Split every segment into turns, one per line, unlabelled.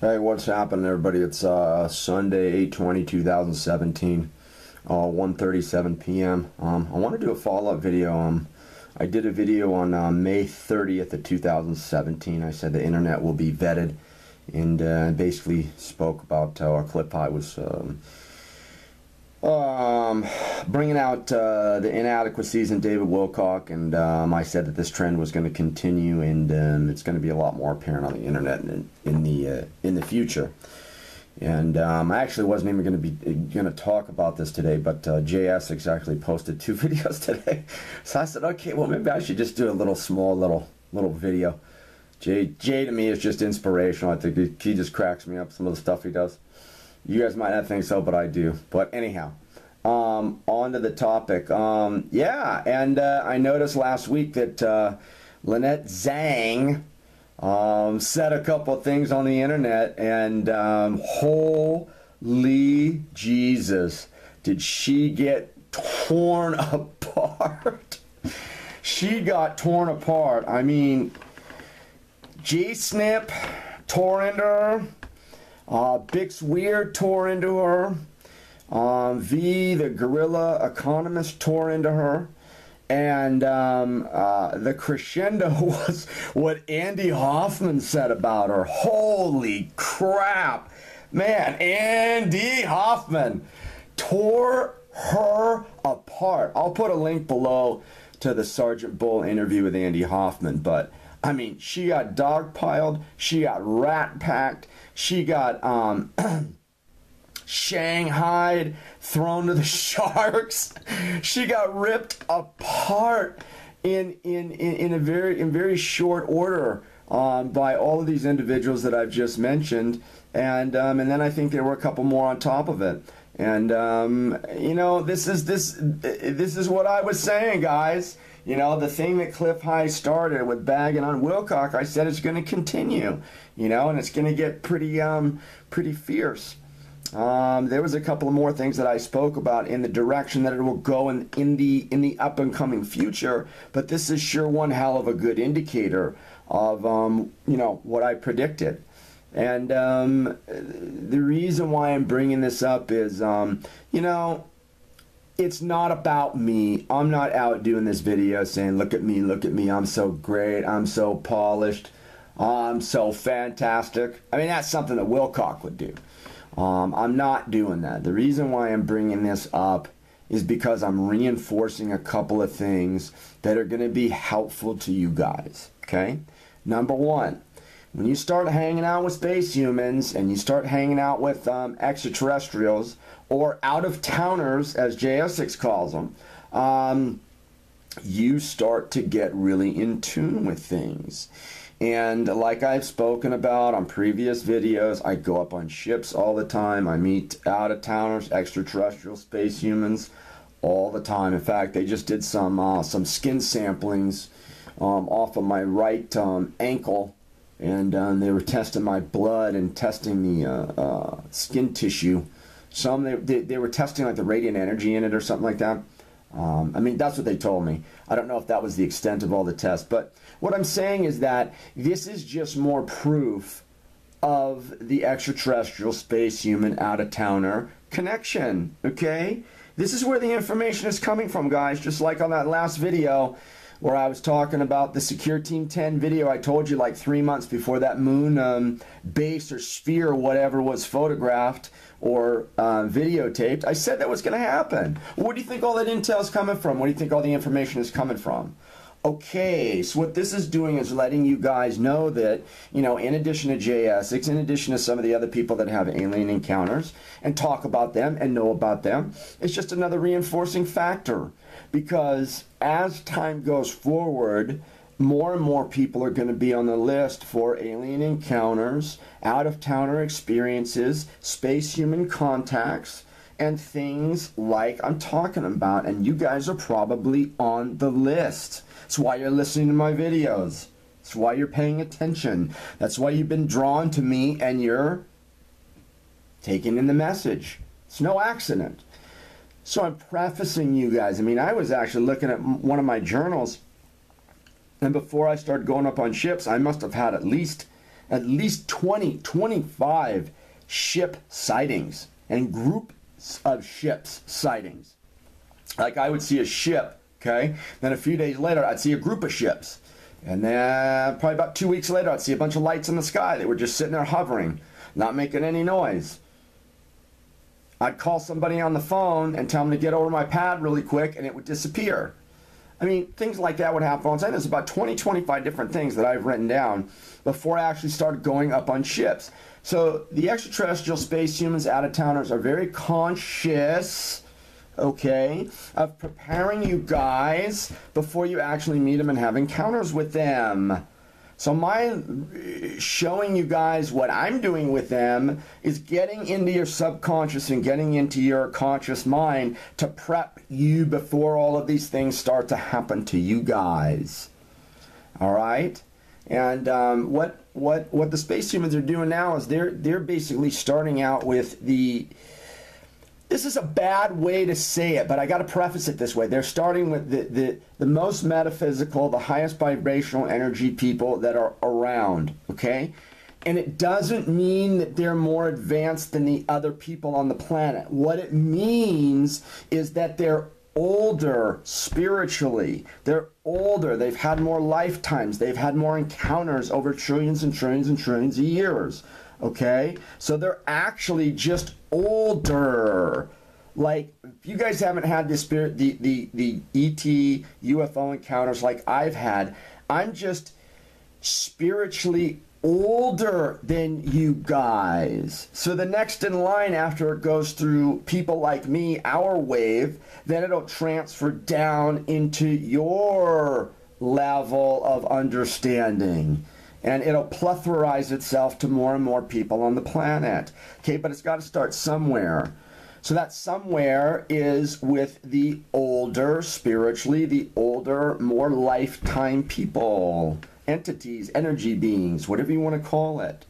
Hey, what's happening, everybody? It's Sunday, 8/20/2017, 1:37 p.m. I want to do a follow-up video. I did a video on May 30th of 2017. I said the internet will be vetted, and basically spoke about how our clip I was bringing out the inadequacies in David Wilcock, and I said that this trend was going to continue, and it's going to be a lot more apparent on the internet in the future. And I actually wasn't even going to talk about this today, but JS actually posted 2 videos today, so I said, okay, well, maybe I should just do a little video. Jay to me is just inspirational. I think he just cracks me up, some of the stuff he does. You guys might not think so, but I do. But anyhow, on to the topic. Yeah, and I noticed last week that Lynette Zang said a couple of things on the internet, and holy Jesus, did she get torn apart? She got torn apart. I mean, G-Snip tore into her. Bix Weir tore into her. V, the guerrilla economist, tore into her. And the crescendo was what Andy Hoffman said about her. Holy crap. Man, Andy Hoffman tore her apart. I'll put a link below to the Sergeant Bull interview with Andy Hoffman, but I mean, she got dogpiled, she got rat-packed, she got shanghaied, thrown to the sharks. She got ripped apart in very short order by all of these individuals that I've just mentioned, and then I think there were a couple more on top of it. And you know, this is what I was saying, guys. You know, the thing that Cliff High started with bagging on Wilcock, I said it's going to continue, you know, and it's going to get pretty fierce. There was a couple of more things that I spoke about in the direction that it will go in the up and coming future, but this is sure one hell of a good indicator of you know, what I predicted. And the reason why I'm bringing this up is you know, it's not about me. I'm not out doing this video saying, look at me, I'm so great, I'm so polished, I'm so fantastic. I mean, that's something that Wilcock would do. I'm not doing that. The reason why I'm bringing this up is because I'm reinforcing a couple of things that are going to be helpful to you guys, okay? Number one, when you start hanging out with space humans and you start hanging out with extraterrestrials, or out-of-towners, as JS6 calls them, you start to get really in tune with things. And like I've spoken about on previous videos, I go up on ships all the time. I meet out-of-towners, extraterrestrial space humans all the time. In fact, they just did some skin samplings off of my right ankle, and they were testing my blood and testing the skin tissue. Some they were testing like the radiant energy in it or something like that. I mean, that's what they told me. I don't know if that was the extent of all the tests, but what I'm saying is that this is just more proof of the extraterrestrial space human out-of-towner connection, okay? This is where the information is coming from, guys, just like on that last video where I was talking about the Secure Team 10 video. I told you like 3 months before that moon base or sphere or whatever was photographed or videotaped, I said that was going to happen. Where do you think all that intel is coming from? Where do you think all the information is coming from? Okay, so what this is doing is letting you guys know that, you know, in addition to JS6, in addition to some of the other people that have alien encounters and talk about them and know about them, it's just another reinforcing factor. Because as time goes forward, more and more people are going to be on the list for alien encounters, out-of-towner experiences, space human contacts, and things like I'm talking about. And you guys are probably on the list. That's why you're listening to my videos. That's why you're paying attention. That's why you've been drawn to me and you're taking in the message. It's no accident. So I'm prefacing you guys. I mean, I was actually looking at one of my journals, and before I started going up on ships, I must have had at least at least 20, 25 ship sightings and groups of ships sightings. Like I would see a ship, okay? Then a few days later, I'd see a group of ships. And then probably about 2 weeks later, I'd see a bunch of lights in the sky. They were just sitting there hovering, not making any noise. I'd call somebody on the phone and tell them to get over my pad really quick, and it would disappear. I mean, things like that would happen. I'm saying there's about 20, 25 different things that I've written down before I actually started going up on ships. So the extraterrestrial space humans, out-of-towners, are very conscious, okay, of preparing you guys before you actually meet them and have encounters with them. So my showing you guys what I'm doing with them is getting into your subconscious and getting into your conscious mind to prep you before all of these things start to happen to you guys. All right? And what the space humans are doing now is they're basically starting out with the... This is a bad way to say it, but I got to preface it this way. They're starting with the most metaphysical, the highest vibrational energy people that are around, okay? And it doesn't mean that they're more advanced than the other people on the planet. What it means is that they're older spiritually. They're older. They've had more lifetimes. They've had more encounters over trillions and trillions and trillions of years. Okay, so they're actually just older. Like, if you guys haven't had the ET UFO encounters like I've had, I'm just spiritually older than you guys. So the next in line after it goes through people like me, our wave, then it'll transfer down into your level of understanding. And it'll plethorize itself to more and more people on the planet. Okay, but it's got to start somewhere. So that somewhere is with the older, spiritually, the older, more lifetime people, entities, energy beings, whatever you want to call it.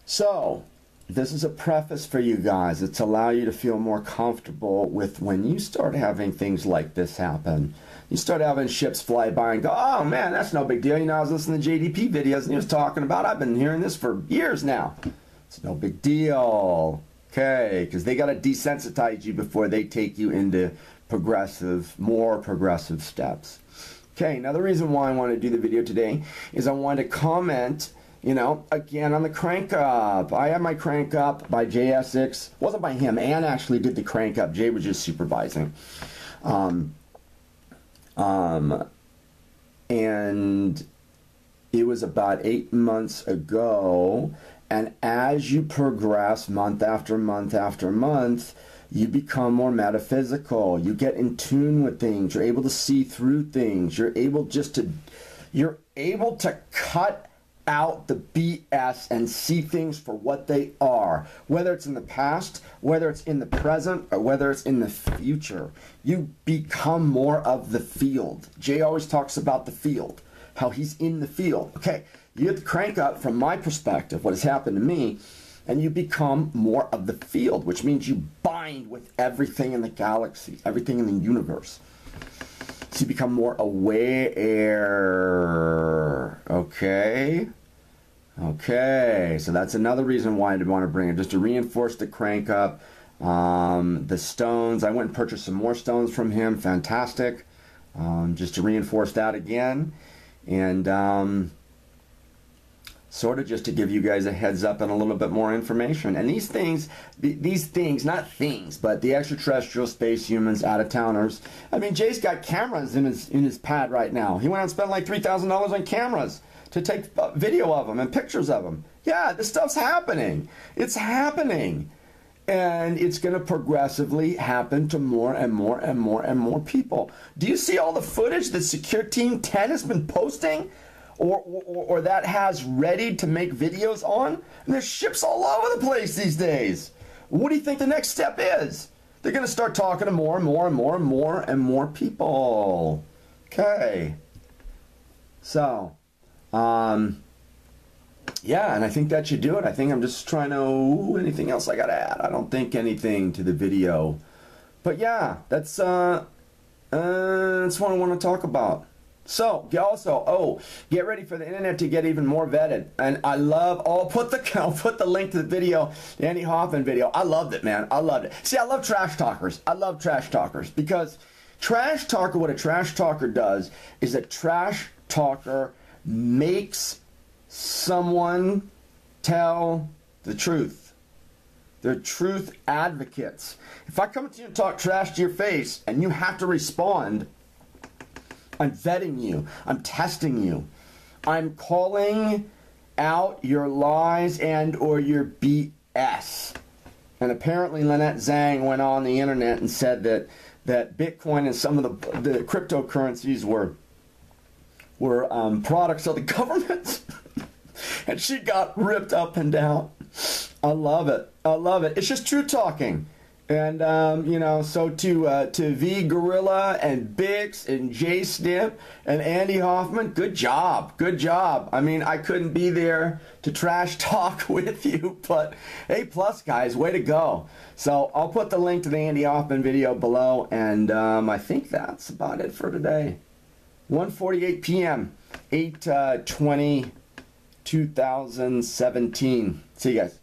So, this is a preface for you guys. It's to allow you to feel more comfortable with when you start having things like this happen. You start having ships fly by and go, oh man, that's no big deal. You know, I was listening to JDP videos and he was talking about, I've been hearing this for years now. It's no big deal. Okay, because they got to desensitize you before they take you into more progressive steps. Okay, now the reason why I want to do the video today is I want to comment, you know, again on the crank up. I have my crank up by Jay Essex. It wasn't by him. Ann actually did the crank up. Jay was just supervising. And it was about 8 months ago, and as you progress month after month after month, you become more metaphysical. You get in tune with things. You're able to see through things. You're able to cut out the BS and see things for what they are, whether it's in the past, whether it's in the present, or whether it's in the future. You become more of the field. Jay always talks about the field, how he's in the field. Okay, you get the crank up from my perspective, what has happened to me, and you become more of the field, which means you bind with everything in the galaxy, everything in the universe. So you become more aware. Okay? Okay, so that's another reason why I want to bring it, just to reinforce the crank up. The stones, I went and purchased some more stones from him, fantastic. Just to reinforce that again. And sort of just to give you guys a heads up and a little bit more information. And these things, not things, but the extraterrestrial space humans, out-of-towners. I mean, Jay's got cameras in his pad right now. He went out and spent like $3,000 on cameras to take video of them and pictures of them. Yeah, this stuff's happening. It's happening. And it's going to progressively happen to more and more and more and more people. Do you see all the footage that Secure Team 10 has been posting? Or that has ready to make videos on? And there's ships all over the place these days. What do you think the next step is? They're going to start talking to more and more and more and more and more people. Okay. So, yeah, and I think that should do it. I think I'm just trying to... anything else I got to add? I don't think anything to the video. But yeah, that's what I want to talk about. So, also, get ready for the internet to get even more vetted. And I love, I'll put the link to the video, the Andy Hoffman video. I loved it, man. I loved it. See, I love trash talkers. I love trash talkers because trash talker, what a trash talker does is a trash talker makes someone tell the truth. They're truth advocates. If I come to you and talk trash to your face and you have to respond, I'm vetting you. I'm testing you. I'm calling out your lies and or your BS. And apparently Lynette Zang went on the internet and said that Bitcoin and some of the cryptocurrencies were products of the government. And she got ripped up and down. I love it. I love it. It's just true talking. And, you know, so to V Gorilla and Bix and J Snip and Andy Hoffman, good job. Good job. I mean, I couldn't be there to trash talk with you, but A+, guys, way to go. So I'll put the link to the Andy Hoffman video below, and I think that's about it for today. 1:48 p.m., 8/20/2017. See you guys.